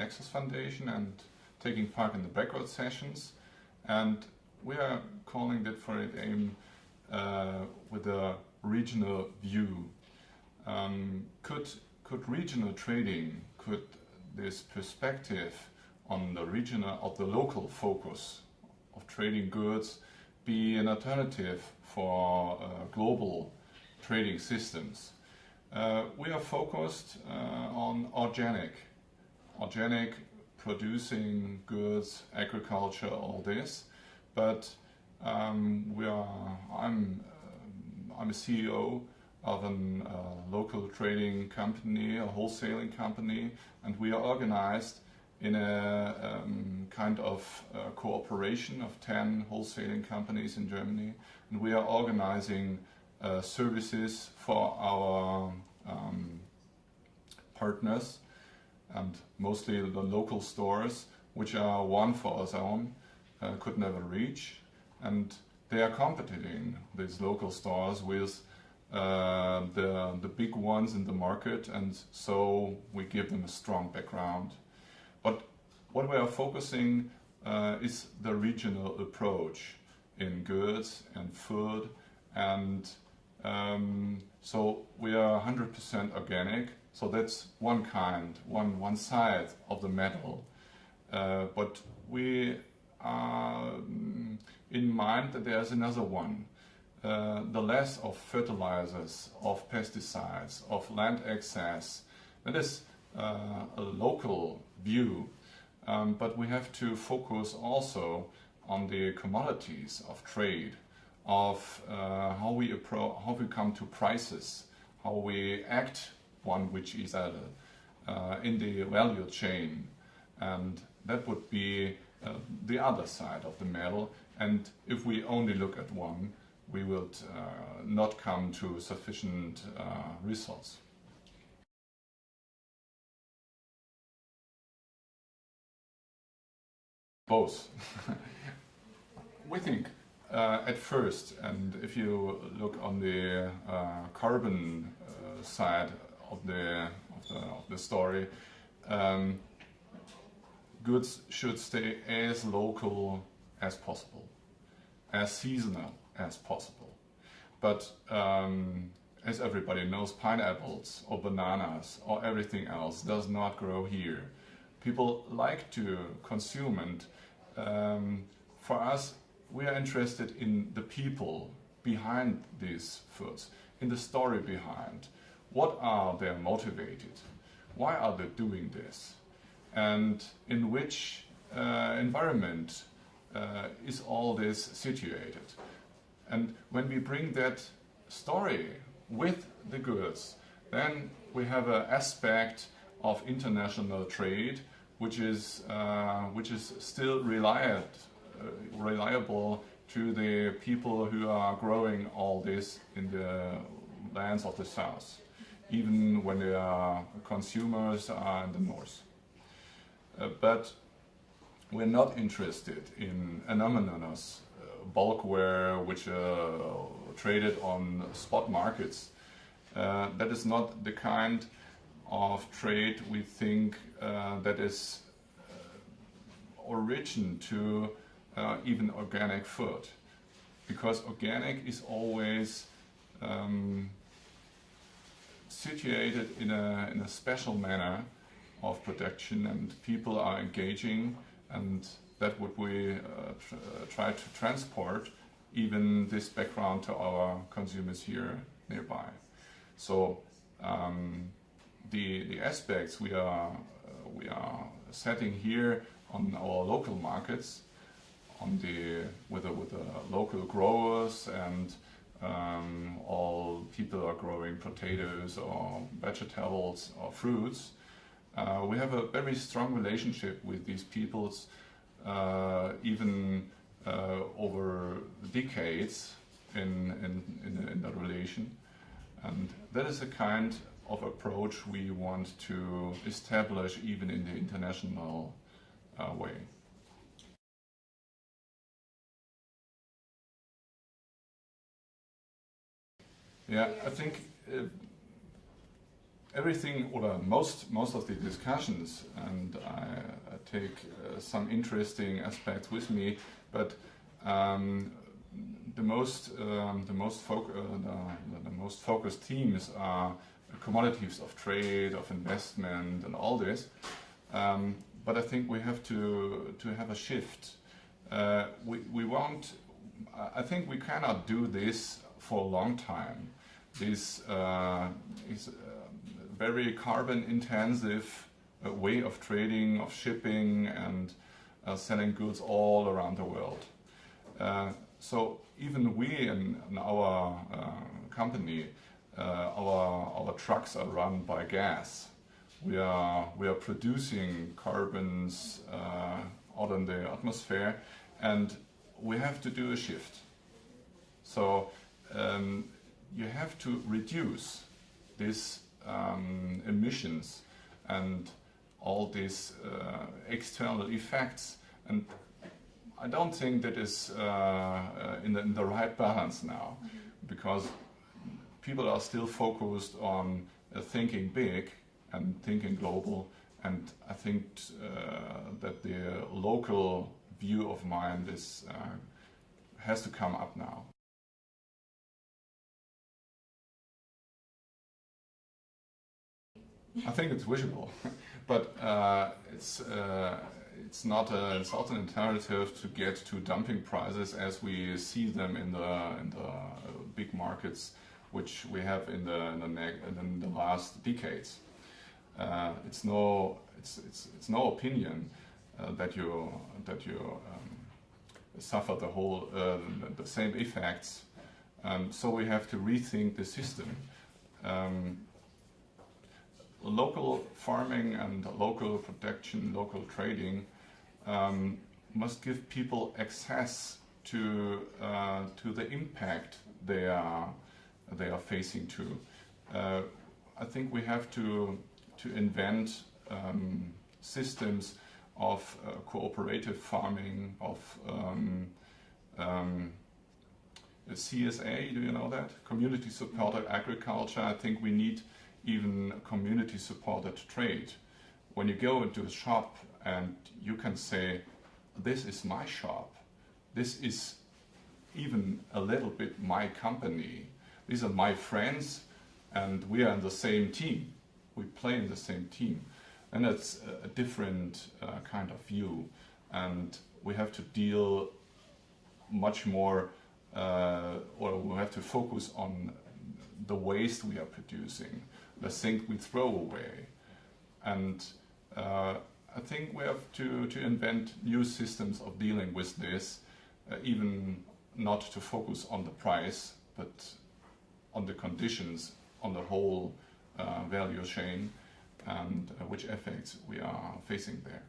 Nexus Foundation and taking part in the breakout sessions. And we are calling it for it aim with a regional view. Could regional trading, could this perspective on the regional, of the local focus of trading goods be an alternative for global trading systems? We are focused on organic producing goods, agriculture, all this, but I'm a CEO of a local trading company, a wholesaling company, and we are organized in a kind of cooperation of 10 wholesaling companies in Germany, and we are organizing services for our partners, and mostly the local stores, which are one for us own, could never reach, and they are competing, these local stores, with the big ones in the market, and so we give them a strong background. But what we are focusing is the regional approach in goods and food, and so we are 100% organic. So that's one kind, one side of the medal. But we are in mind that there's another one. The less of fertilizers, of pesticides, of land access. That is a local view, but we have to focus also on the commodities of trade, of how we come to prices, how we act one with each other in the value chain, and that would be the other side of the medal. And if we only look at one, we will not come to sufficient results. Both. We think at first, and if you look on the carbon side of the story, goods should stay as local as possible, as seasonal as possible. But as everybody knows, pineapples or bananas or everything else does not grow here. People like to consume, and for us, we are interested in the people behind these foods, in the story behind. What are they motivated? Why are they doing this? And in which environment is all this situated? And when we bring that story with the goods, then we have an aspect of international trade which is still reliable to the people who are growing all this in the lands of the south, even when they are consumers are in the north. But we're not interested in anonymous bulkware which traded on spot markets. That is not the kind of trade we think that is origin to even organic food, because organic is always situated in a special manner of production, and people are engaging, and that would we try to transport even this background to our consumers here nearby. So the aspects we are setting here on our local markets, with the local growers, and all people are growing potatoes or vegetables or fruits. We have a very strong relationship with these peoples, even over decades in the relation, and that is a kind of approach we want to establish even in the international way. Yeah, I think everything, or most of the discussions, and I take some interesting aspects with me, but the most focused themes are commodities of trade, of investment, and all this. But I think we have to have a shift. We won't. I think we cannot do this for a long time. This is a very carbon-intensive way of trading, of shipping, and selling goods all around the world. So even we in our company, our trucks are run by gas. We are producing carbons out in the atmosphere, and we have to do a shift. So you have to reduce these emissions and all these external effects, and I don't think that is in the right balance now, because people are still focused on thinking big and thinking global, and I think that the local view of mind is has to come up now. I think it's visible, but it's not an alternative to get to dumping prices as we see them in the big markets, which we have in the last decades. It's no opinion that you suffer the same effects. So we have to rethink the system. Local farming and local production, local trading must give people access to the impact they are facing to. I think we have to invent systems of cooperative farming, of CSA, do you know that? Community supported agriculture. I think we need even community supported trade. When you go into a shop and you can say, this is my shop, this is even a little bit my company, these are my friends, and we are in the same team, we play in the same team, and it's a different kind of view, and we have to deal much more, or we have to focus on the waste we are producing, the things we throw away. And I think we have to invent new systems of dealing with this, even not to focus on the price, but on the conditions, on the whole value chain, and which effects we are facing there.